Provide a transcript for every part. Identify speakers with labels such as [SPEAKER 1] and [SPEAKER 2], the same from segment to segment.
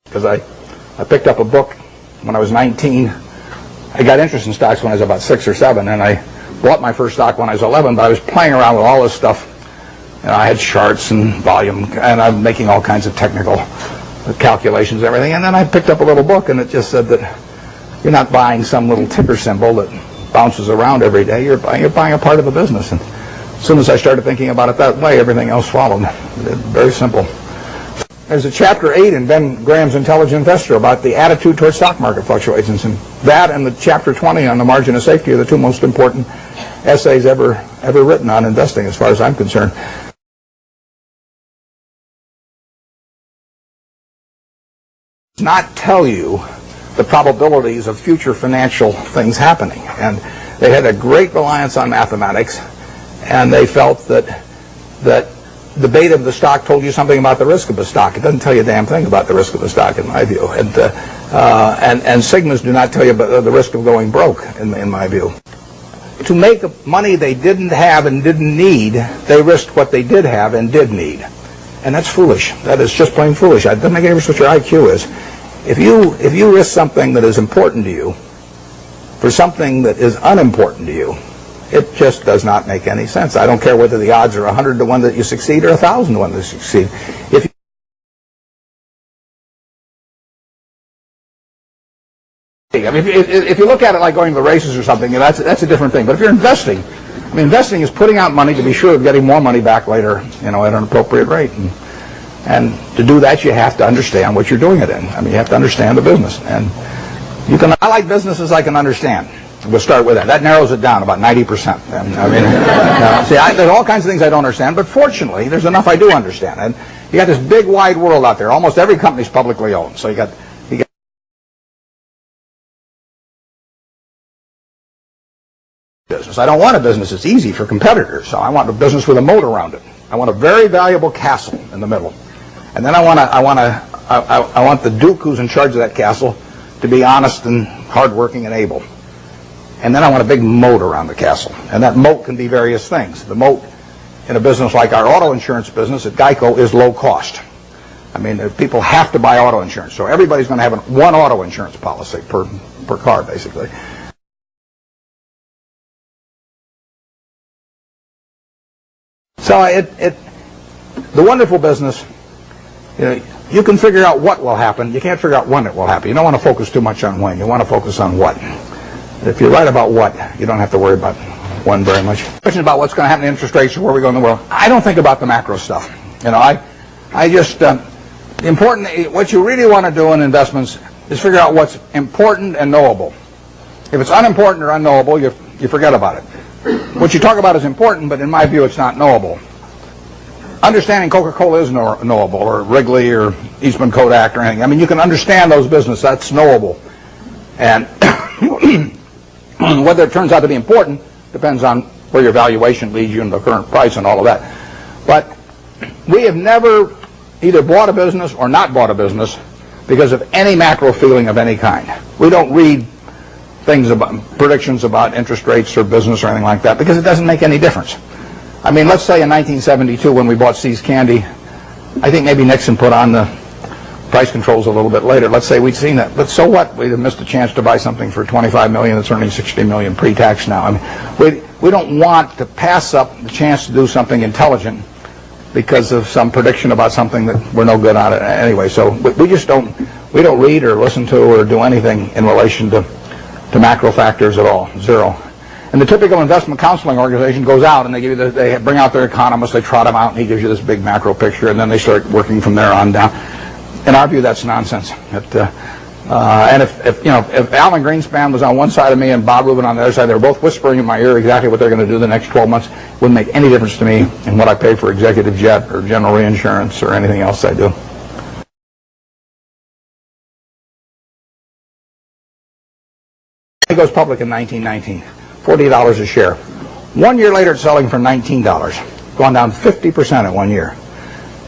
[SPEAKER 1] because I picked up a book when I was 19. I got interested in stocks when I was about 6 or 7, and I bought my first stock when I was 11, but I was playing around with all this stuff. And I had charts and volume, and I'm making all kinds of technical calculations and everything. And then I picked up a little book, and it just said that you're not buying some little ticker symbol that bounces around every day. You're buying a part of a business. And as soon as I started thinking about it that way, everything else followed. Very simple. There's a chapter 8 in Ben Graham's Intelligent Investor about the attitude towards stock market fluctuations, and that and the chapter 20 on the margin of safety are the two most important essays ever written on investing, as far as I'm concerned. Does not tell you the probabilities of future financial things happening, and they had a great reliance on mathematics, and they felt that the beta of the stock told you something about the risk of the stock. It doesn't tell you a damn thing about the risk of the stock, in my view. And sigmas do not tell you about the risk of going broke, in my view. To make money they didn't have and didn't need, they risked what they did have and did need. And that's foolish. That is just plain foolish. It doesn't make any difference what your IQ is. If you risk something that is important to you for something that is unimportant to you, it just does not make any sense. I don't care whether the odds are 100 to 1 that you succeed or 1,000 to 1 that you succeed. If you look at it like going to the races or something, that's a different thing. But if you're investing, I mean, investing is putting out money to be sure of getting more money back later, at an appropriate rate. And to do that, you have to understand what you're doing it in. I mean, you have to understand the business. And I like businesses I can understand. We'll start with that. That narrows it down about 90%. And, there's all kinds of things I don't understand, but fortunately, there's enough I do understand. And you got this big, wide world out there. Almost every company is publicly owned. So you got business. I don't want a business that's easy for competitors. So I want a business with a moat around it. I want a very valuable castle in the middle, and then I want the duke who's in charge of that castle to be honest and hardworking and able. And then I want a big moat around the castle. And that moat can be various things. The moat in a business like our auto insurance business at GEICO is low cost. I mean, people have to buy auto insurance. So everybody's going to have one auto insurance policy per car, basically. So the wonderful business, you can figure out what will happen. You can't figure out when it will happen. You don't want to focus too much on when. You want to focus on what. If you're right about what, you don't have to worry about when very much. Question about what's going to happen to interest rates or where we go in the world. I don't think about the macro stuff. I just what you really want to do in investments is figure out what's important and knowable. If it's unimportant or unknowable, you forget about it. What you talk about is important, but in my view, it's not knowable. Understanding Coca-Cola is knowable, or Wrigley, or Eastman Kodak, or anything. I mean, you can understand those businesses. That's knowable. And whether it turns out to be important depends on where your valuation leads you and the current price and all of that. But we have never either bought a business or not bought a business because of any macro feeling of any kind. We don't read things about predictions about interest rates or business or anything like that because it doesn't make any difference. I mean, let's say in 1972 when we bought See's Candy, I think maybe Nixon put on the price controls a little bit later. Let's say we'd seen that, but so what? We'd have missed a chance to buy something for $25 million that's earning $60 million pre-tax now. I mean, we don't want to pass up the chance to do something intelligent because of some prediction about something that we're no good at it anyway. So we just don't read or listen to or do anything in relation to macro factors at all. Zero. And the typical investment counseling organization goes out and they bring out their economists, they trot them out, and he gives you this big macro picture, and then they start working from there on down. In our view, that's nonsense. And if Alan Greenspan was on one side of me and Bob Rubin on the other side, they were both whispering in my ear exactly what they're going to do the next 12 months. It wouldn't make any difference to me in what I pay for executive jet or general reinsurance or anything else I do. It goes public in 1919, $40 a share. 1 year later, it's selling for $19, gone down 50% in 1 year.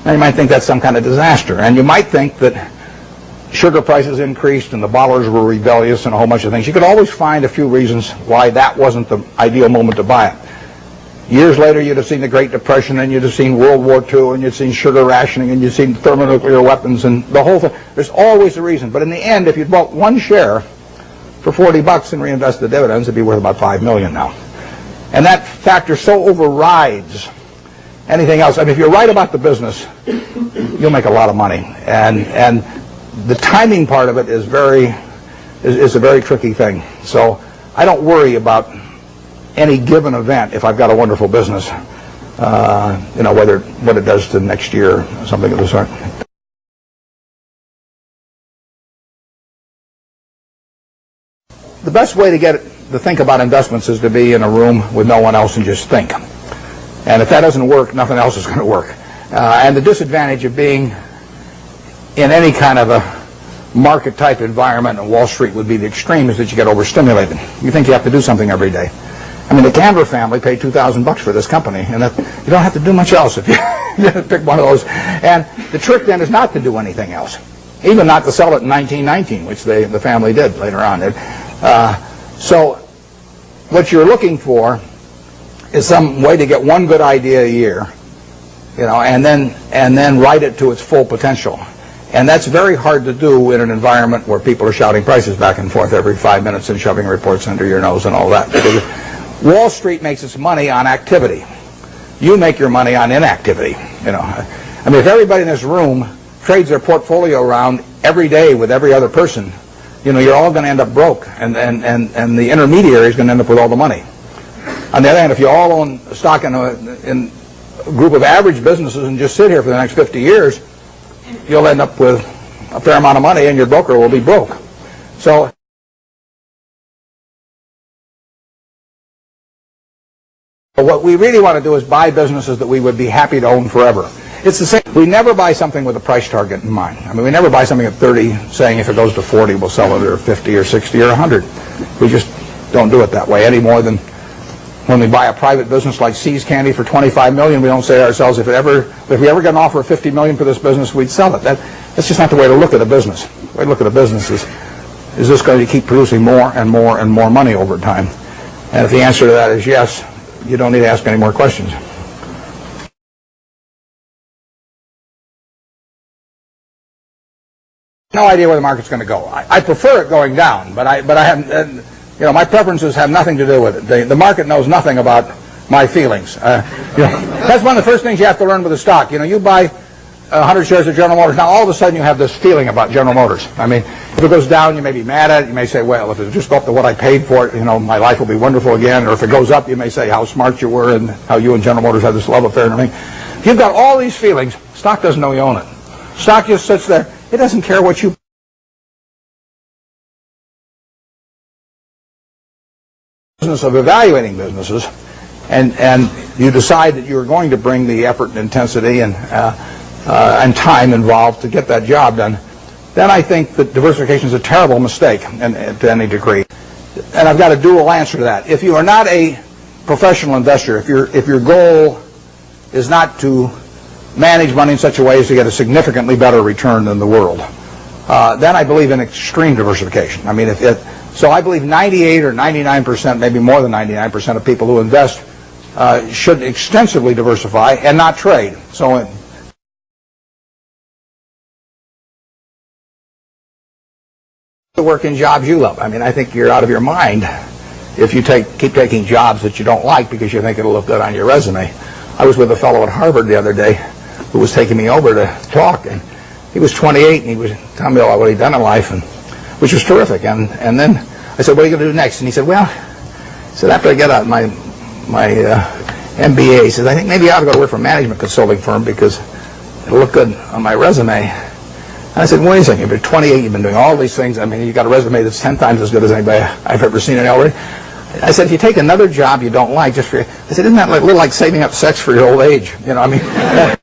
[SPEAKER 1] Now you might think that's some kind of disaster, and you might think that sugar prices increased and the bottlers were rebellious and a whole bunch of things. You could always find a few reasons why that wasn't the ideal moment to buy it. Years later, you'd have seen the Great Depression, and you'd have seen World War II, and you'd seen sugar rationing, and you'd seen thermonuclear weapons, and the whole thing. There's always a reason. But in the end, if you'd bought one share for $40 and reinvested the dividends, it'd be worth about $5 million now. And that factor so overrides anything else. I mean, if you're right about the business, you'll make a lot of money. And the timing part of it is a very tricky thing. So I don't worry about any given event if I've got a wonderful business, what it does to next year or something of the sort. The best way to think about investments is to be in a room with no one else and just think. And if that doesn't work, nothing else is going to work. And the disadvantage of being in any kind of a market-type environment on Wall Street would be the extreme is that you get overstimulated. You think you have to do something every day. I mean, the Candler family paid $2,000 for this company, and you don't have to do much else if you pick one of those. And the trick then is not to do anything else, even not to sell it in 1919, which the family did later on. So what you're looking for is some way to get one good idea a year, and then ride it to its full potential. And that's very hard to do in an environment where people are shouting prices back and forth every 5 minutes and shoving reports under your nose and all that. Because Wall Street makes its money on activity. You make your money on inactivity. I mean, if everybody in this room trades their portfolio around every day with every other person, you're all going to end up broke, and the intermediary is going to end up with all the money. On the other hand, if you all own stock in a group of average businesses and just sit here for the next 50 years, you'll end up with a fair amount of money, and your broker will be broke. So what we really want to do is buy businesses that we would be happy to own forever. It's the same. We never buy something with a price target in mind. I mean, we never buy something at 30 saying if it goes to 40, we'll sell it, or 50 or 60 or 100. We just don't do it that way any more than when we buy a private business like See's Candy for $25 million, we don't say to ourselves, if we ever get an offer of $50 million for this business, we'd sell it. That's just not the way to look at a business. The way to look at a business is this going to keep producing more and more and more money over time? And if the answer to that is yes, you don't need to ask any more questions. No idea where the market's going to go. I prefer it going down, but I haven't. My preferences have nothing to do with it. The market knows nothing about my feelings. That's one of the first things you have to learn with a stock. You buy 100 shares of General Motors. Now all of a sudden you have this feeling about General Motors. I mean, if it goes down, you may be mad at it. You may say, well, if it just go up to what I paid for it, my life will be wonderful again. Or if it goes up, you may say how smart you were and how you and General Motors had this love affair and everything. If you've got all these feelings, stock doesn't know you own it. Stock just sits there. It doesn't care what you business of evaluating businesses, and you decide that you're going to bring the effort and intensity and time involved to get that job done, then I think that diversification is a terrible mistake to any degree. And I've got a dual answer to that. If you are not a professional investor, if your goal is not to manage money in such a way as to get a significantly better return than the world, then I believe in extreme diversification. I mean, so I believe 98 or 99%, maybe more than 99% of people who invest should extensively diversify and not trade. So work in jobs you love. I mean, I think you're out of your mind if you keep taking jobs that you don't like because you think it'll look good on your resume. I was with a fellow at Harvard the other day who was taking me over to talk, and he was 28, and he was telling me what he'd done in life, which was terrific. And then I said, what are you going to do next? And he said, well, after I get out my MBA, he said, I think maybe I ought to go to work for a management consulting firm because it'll look good on my resume. And I said, wait a second, you've been 28, you've been doing all these things. I mean, you've got a resume that's 10 times as good as anybody I've ever seen it already. I said, if you take another job you don't like, I said, isn't that a little like saving up sex for your old age? I mean.